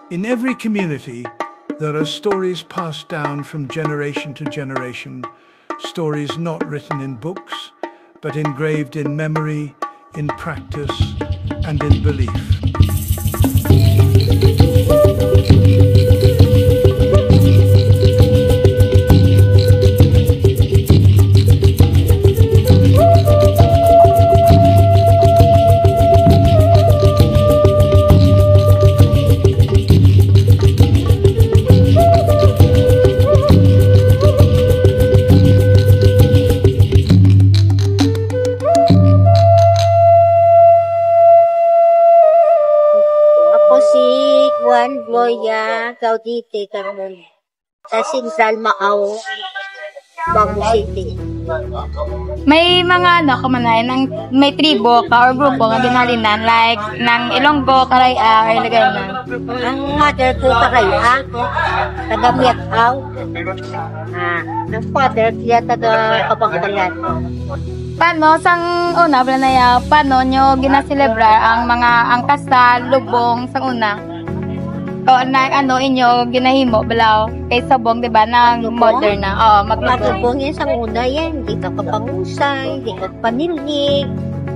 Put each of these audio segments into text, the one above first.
In every community, there are stories passed down from generation to generation, stories not written in books, but engraved in memory, in practice, and in belief. Gloria Gaudite Carmen sa Central Macao, Bago City. May mga kamanay may tribo ka or grupo nga ginhalinan like nang Ilonggo, Karaya, or lagay na. Ang mother ko Karaya, taga Miakaw. Ang father siya taga Kabangkalan. Paano sang una paano nyo ginaselebrar ang kasal, lubong sang una? O inyo ginahimo balaw kay sabong, di ba, na modern na. Maglubong yan sa una yan. Di ka kapangusay, di ka panilig.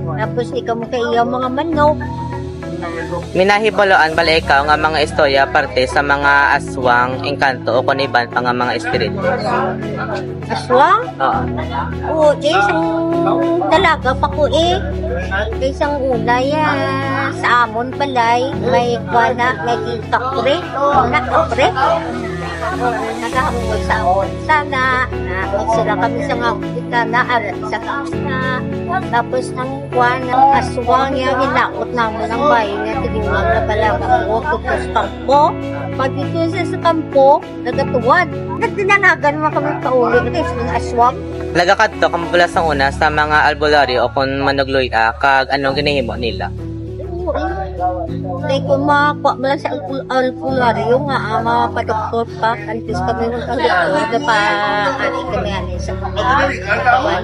Tapos di ka mo kaiyaw mga manok. Minahibaloan bala ikaw nga mga istorya parte sa mga aswang, engkanto o kuniban pa nga mga espiritu. Aswang? Oo, isang dalaga pa ko isang una sa amon balay, may kuwana, may kakre, nakakre. Nagahamon sa amon sana, magsira kami sa nga kita na arat sa kasna. Tapos ng kuwana, aswang yan, hinakot namin ng bayan na tiniwag na pala ako sa kampo. Pag dito sa kampo, nagatuwad. Nagdinanagan mo kami kaulit sa mga aswang. Lagakad to kampulas ang una sa mga albularyo o kung manugloy kag anong ginahimo nila. Kaya kung makakuha mo lang sa albularyo nga, mapadoktor pa, kantis kami ng albularyo pa, kami anin sa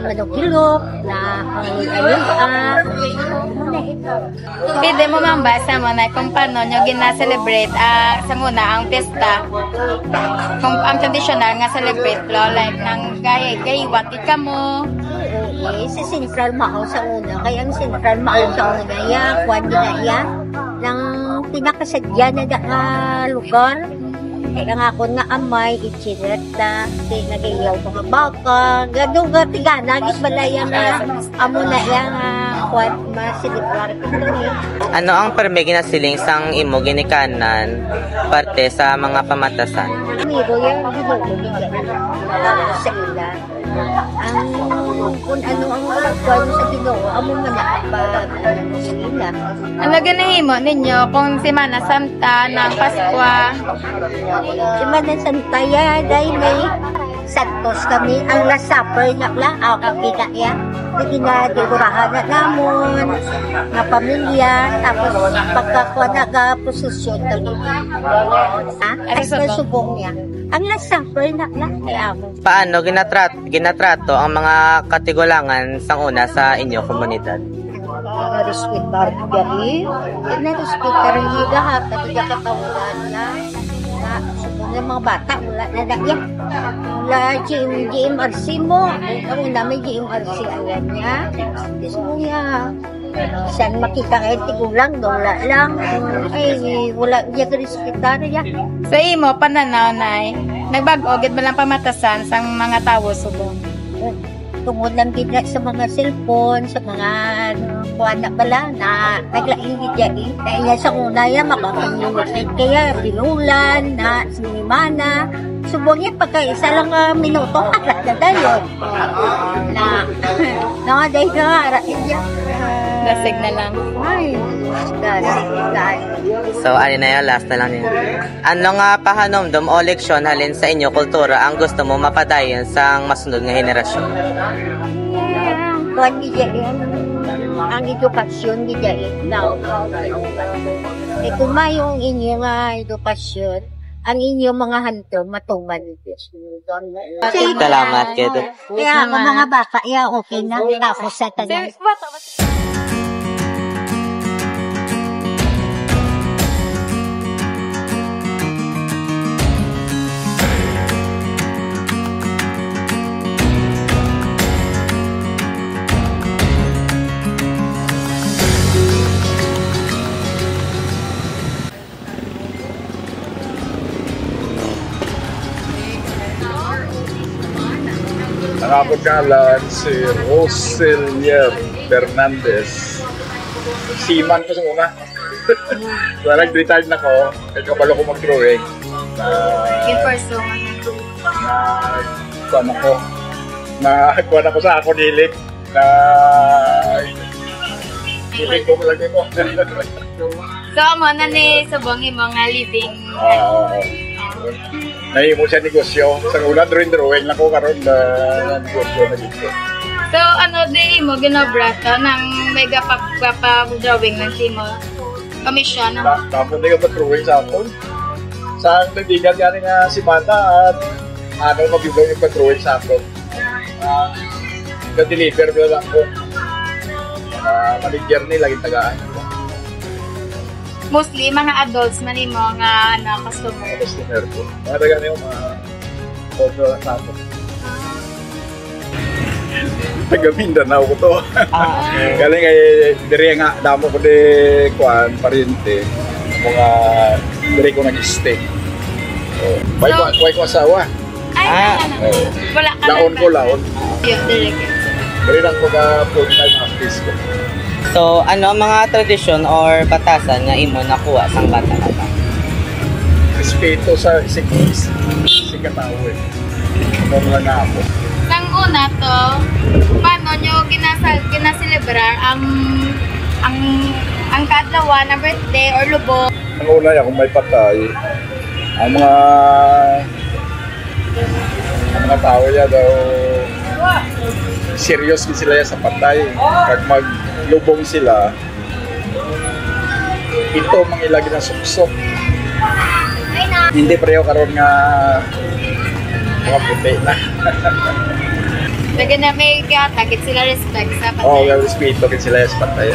manukilo, na Pwede mo mambasa mo na kung paano nyo gina-celebrate sa una ang pesta, kung ang traditional nga celebrate lo, like nang gayiwat ka mo. Sa Central Macao sa una, kaya ang Central Macao sa una kwan ginaya ng pinakasadya na lugar. Kaya nga ako nga amay, itsinata, nagayaw mga baka, gano'n nga tigana, balaya na amo na yan kwan masilipar. Ano ang perme ginasiling sang imo ginikanan parte sa mga pamatasan? Miro yan, ginugulin sa ila. Kung ano ang kwan sa Ginoo, amo man na sila. Ano ginahimo ninyo kung Semana Santa ng Paskwa? Semana Santa ya, dahil may santos kami. Ang Last Supper na kapita ya. Ginadegurahan na namon, nga pamilya, tapos pagkakuha nag-posisyon kami. Ang subong niya. Ang Last Supper na kaya mo. Paano ginatrato ang mga katigulangan sang una sa inyo komunidad? Na-respetar gani, na-respetar higa ha, katiga katawuran na subong ng mga bata, wala na yan. Wala GMRC mo, ang namin GMRC ayan niya. Gusto niya, saan makita kayo tigulang, wala lang. Ay, wala niya respetar niya. Sa imo, pananaw na nagbago, agad ba lang pamatasan sa mga tao subong? Tungod lang din sa mga cellphone, sa mga kuwana bala na naglaing gidya kaya sa una yan makapag-unit kaya binulan na sinimana subong yan pagka-isa lang minuto alat na tayo na dahil ka aratin yan lasig na lang ay lasig. So ano na yun, last na lang yun. Ano nga pahanomdom o leksyon halin sa inyo kultura ang gusto mo mapadayon sa masunod nga henerasyon? Kuwan gidya ang edukasyon gidya kung mayong inyo nga edukasyon ang inyong mga hanto matuman. Salamat kayo. Kaya ang mga bata okay na tapos sa tanan. Nakapot kalan si Roselier Fernandez. Seaman ko sa una. So, nag-retired na ko. Kaya kabalo ko mag-drawing. In person. Kuha na ko sa ako nilik. Hilig ko lagi ko. So, amo na ni subong mga living. Nahimo siya negosyo. Sa una, drawing na ko karon na negosyo na dito. So, ano di mo ginobra ka ng mega pag-drawing ng simo? Commission. Tapos na yung drawing sa ako. Sa nagdigan yan nga si Mata at mabibigay yung drawing sa ako. Na-deliver ko lang ko. Manager nila, laging tagaan. Mostly, mga adults man mo nga customer. Customer ko. Mga tagaan yung mga order sa ako. Taga Mindanao ko to. Galing ay dire nga damo ko de kuan pariente. Mga dire ko nag-stay. Why ko asawa? Wala ka laon. Yeah, direct. Dire lang ko ka full-time artist ko. So, ano mga tradisyon or batasan nga imo nakuha sang bata ka pa? Respeto sa isang katao eh. Ano lang nga ako. Nang una to, paano nyo ginaselebrar ang kadlaw na birthday or lubong? Ang una yan, kung may patay, ang mga tao yan daw serious din sila yan sa patay. Pag maglubong sila, ito mangilagin ng suksok. Hindi pareho karon nga mga puti na. Lagi na may tagit sila respect sa patay. Oo, respeto din sila sa patay.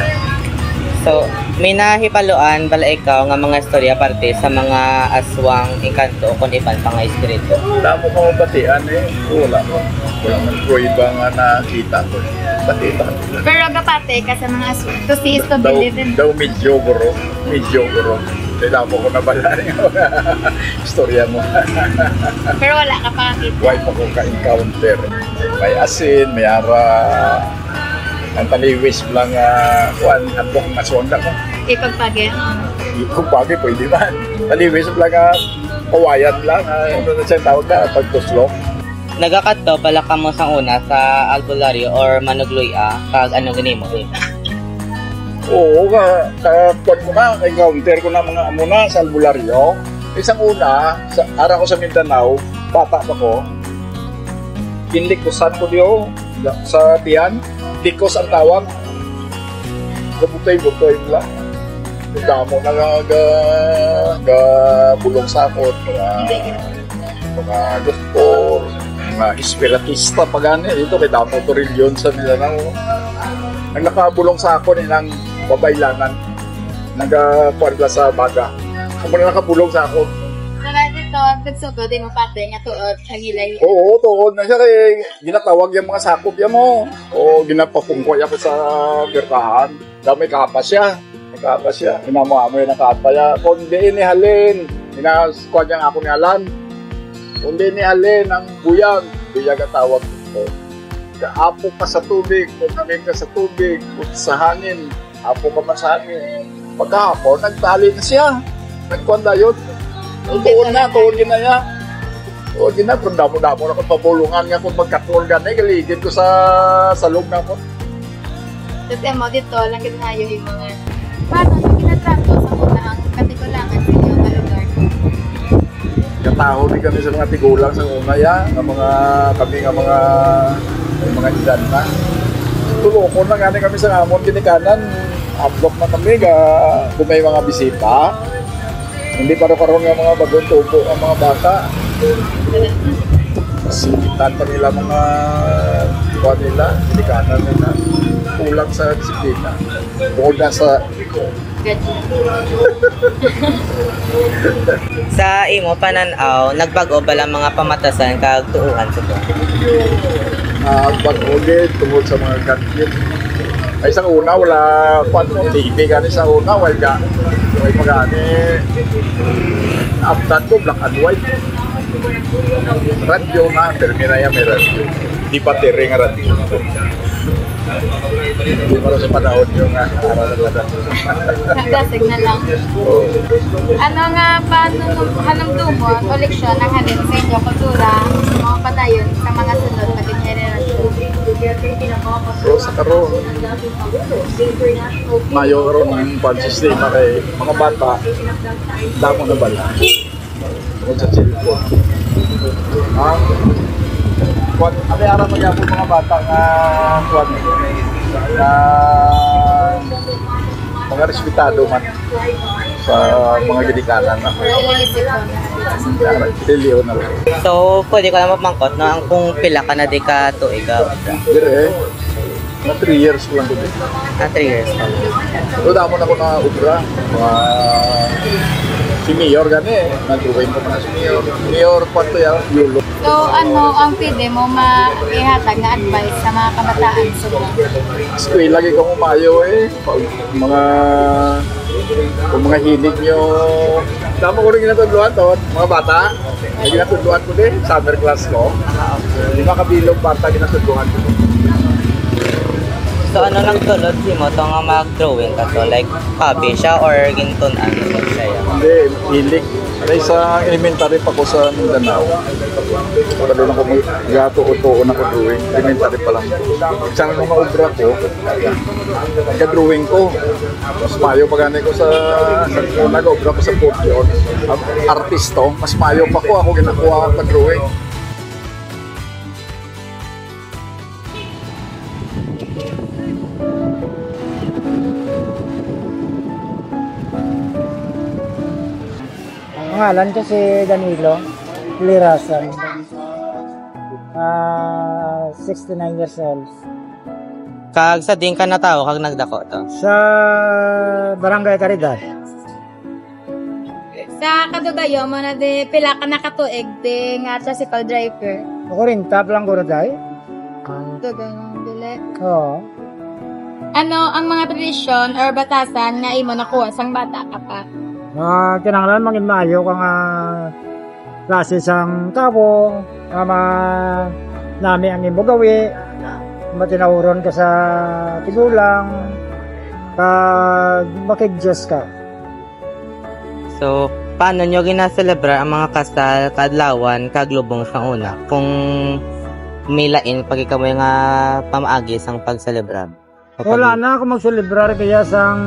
So, may nahipaluan bala ikaw nga mga istorya parte sa mga aswang engkanto o kung iban pa nga espiritu. Wala mo kong batian eh. Wala man ko iba nga nakita ko. Batian. Pero gapate ka sa mga aswang. To see is to believe in. Daw medyo guro. Kailangan mo ko nabala yung istorya mo. Pero wala ka pa nakita. Why pa ko ka-encounter. May asin, may ara. Ang taliwis lang kuan handok nga sonda ko. Ipagpagin. Kung bagay pwede man. Taliwis lang kawayan lang. Ano na siya tawag na pagtuslok. Nagakadto bala ka mo sang una sa albularyo or manugluya kag ano ganimo eh. Oo, kuan ko na, encounter ko na mga muna sa albularyo. Isang una, ara ko sa Mindanao, bata pa ko. Kinlikusan ko diyo sa tiyan. Dikos ang tawag. Butoy-butoy lang. Damo na bulong sakot. Mga doktor, mga espiritista pa gani. Ito kay damo to reliyon sa Mindanao. Ang nakabulong sa ako nilang babaylanan. Nagkuarla sa baga. Kung na nakabulong sa ako. Dito, nagsugod din mo pati nga tuot ang ilay. Oo, tuod na siya kay ginatawag yung mga sakop yan mo. O ginapapungkoy ako sa birkahan. Dami kapas siya. Inamu-amoy na kapaya. Kung di inihalin, inasquad niyang ako ni Alan. Kung di inihalin ang buyag ang tawag ko. Apo ka sa tubig, pagkabing ka sa tubig, sa hangin, apo ka man sa hangin. Pagkahapon, nagtali na siya. Nagkwanda yun. Tuon na niya. Tuon na, kung damo-damo na kung pabulungan nga kung magkatol ka na, galigid ko sa salog na ako. Kasi mo dito, lang ginayo yung mga... Paano yung ginatrato sa una ang katigulangan sa inyo na lugar? Kataho din kami sa mga tigulang sa una yan, kami mga edad na. Tulokon na gani kami sa ngamon kinikanan, uplock na kami kung may mga bisita. Hindi pa rin karoon ng mga bagong tubo ang mga bata. Sikitan pa nila mga kuha nila, kinikanan nila. Kulang sa disiplina. Bukod na sa Sa imo pananaw, nagbago ba lang mga pamatasan kag tuuhan sa to? pag-ulit tungkol sa mga gadget. Ay sa una, wala TV gani sa una, wala magani. Update ko, black and white. Radyo na, terminaya may radyo. Di pa tiring ang radyo. Hindi pa sa panahon yung aralan na radyo. Nagdasig na lang. Oo. Ano nga pa hanong dumo ang koleksyon ng halin sa inyo kultura, mga padayon sa mga sunod na generasyon? So sa karon, mayo karon ng pansistema kay mga bata, damo na bala. Kung sa cellphone. Ano araw magyapon mga bata nga kuwan na mga respetado man sa mga ginikanan na Liliw na lang. So, pwede ko lang mapangkot no, ang kung pila ka na di ka tuig ka. Dire, na 3 years ko lang ito. 3 years pa. So, damo na ko na ubra. Si Mayor gani, nag-drawing ko na si Mayor. Mayor, kwanto yan, Yulo. So, ano ang pwede mo maihatag na advice sa mga kabataan sunod? School, lagi kang umayo eh. Pag mga hilig nyo. Damo ko rin ginatudluan to, mga bata. Ginatudluan ko din, summer class ko. 5 kabilog bata ginatudluan ko. So, ano nang tulad si mo to nga mag-drawing ka to? Like, hobby siya or ginton ano siya? Hindi, hilig. Ay sa elementary pa ko sa Mindanao. Pagka doon ako gato-utoon ako drawing. Elementary pa lang. Sa mga obra ko, nagka-drawing ko. Mas mayo pag ko sa nag-obra ko sa Portion. Artisto, mas mayo pa ko. Ako ginakuha ang drawing. Pangalan ko si Danilo Lirasan. 69 years old. Kag sa din ka na tao, kag nagdako to? Sa Barangay Caridad. Sa kadugayo mo na di pila ka nakatuig di nga tricycle driver. Ako rin, tap lang ko tayo. Dugang dili. Oo. Ano ang mga tradisyon or batasan nga imo nakuha sang bata ka pa? Kinanglan mangin maayo ka nga klase sang tabo, nami ang imo gawi, matinawuron ka sa tigulang, kag makig-Diyos ka. So, paano nyo ginaselebrar ang mga kasal, kadlawan, kaglubong sa una? Kung may lain, pag ikaw mo yung pamaagi sang pagselebrar? Wala na ako magselebrar kaya sang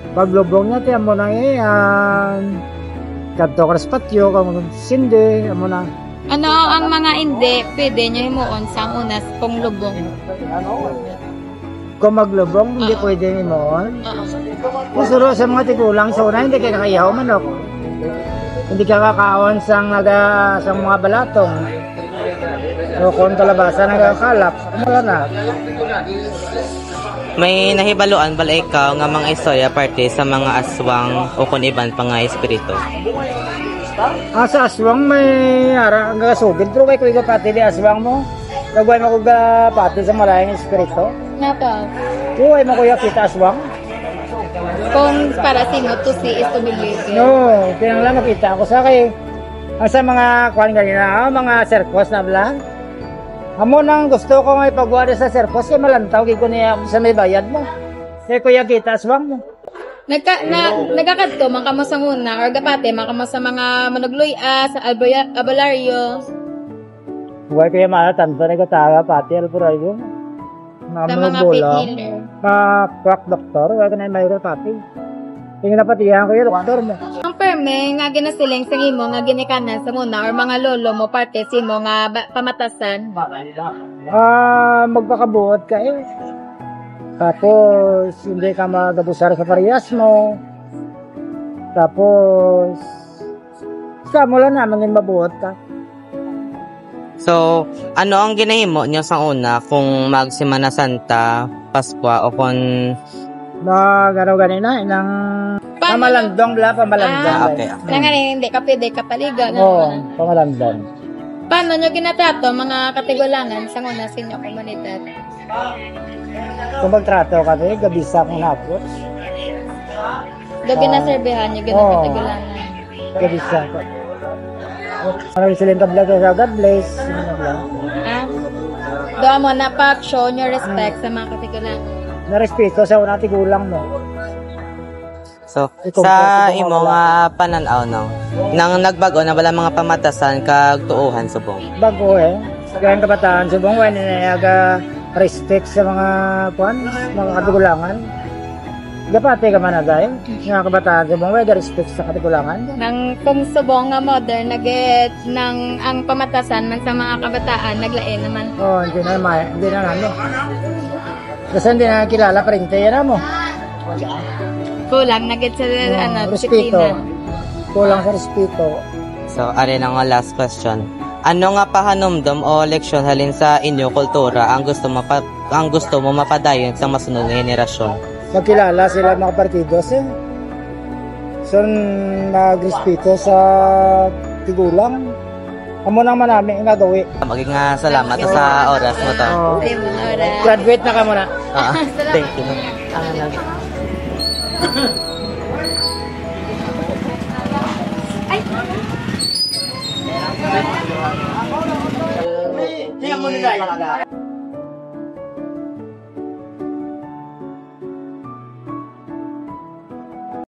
paglubong niya, tiyan mo na kadto ka respatyo, kung sindi, mo na. Ano ang mga hindi pwede nyo himuon sa unas kung lubong? Kung maglubong, hindi pwede ni moon. Kusuro sa mga tigulang sa una, hindi ka kakayaw manok. Hindi ka kakaon sang mga balatong. O kung kalabasa nagakalap, wala na. May nahibaluan bala ikaw nga mga istorya parte sa mga aswang o kung iban pa nga espiritu? Sa aswang may ang gasugid, pero kay kuya pati di aswang mo. Nagway mo kuya pati sa malayang espiritu. Napa? Kuya mo kuya kita aswang. Kung para sino to see is to believe. No, kinanglan makita ako sa kay sa mga kuan ganina, mga circus na bla. Amo nang gusto ko nga ipagwari sa circus kay malantaw kay ko niya sa may bayad mo. Kay kuya kita aswang mo. Nagkakadto man kamo sa una or gapate man kamo sa mga manugluya sa albularyo. Huwag kaya tanto na kataga pati albularyo. Sa mga faith healer. Quack doktor, huwag na mayroon pati. Tingin na patihan ko yung doktor mo. Ang perme nga ginasiling sa imo nga ginikanan sa muna or mga lolo mo parte sa imo nga pamatasan. Magpakabuot ka eh. Tapos, hindi ka magabusar sa parehas mo. Tapos, sa mula na, mangin mabuot ka. So, ano ang ginahimo niyo sa una kung magsimana Santa, Pasko o kung Gano'n ganina, inang pamalandong bla, pamalandong. okay. Nangaring hindi ka pwede kapaliga. Oo, pamalandong. Paano nyo ginatrato mga katigulangan sa una sa inyo komunidad? Kung magtrato kami, gabisa kong hapot. Do ginaserbehan nyo ganang katigulangan? Gabisa ko. Marami silang kablag sa God bless. Ah. Doon mo na pag-show your respect sa mga katigulang. Narespeto sa una tigulang mo. So, Ikaw, sa kasi imo nga pananaw no, nang nagbago na wala mga pamatasan kag tuuhan subong. Bago Gayang kabataan, subong wala na respect sa mga mga katigulangan. Gapate ka man na dahil, mga kabataan, subong wala respect sa katigulangan. Nang kung subong nga modern, nag-get ng ang pamatasan man sa mga kabataan, naglain naman. Hindi na namin. Kasi hindi na kilala pa rin tayo na mo. Kulang, nag-get sa Respeto. disiplina. Kulang sa respeto. So, ari na nga last question. Ano nga pahanumdum o leksyon halin sa inyo kultura ang gusto mo mapadayon sa masunod na henerasyon? Magkilala sila mga partidos So, nagrespeto sa tigulang. Amo naman namin ingagawi. Maging nga salamat sa oras mo to. Graduate na ka muna. Thank you. Hindi mo nila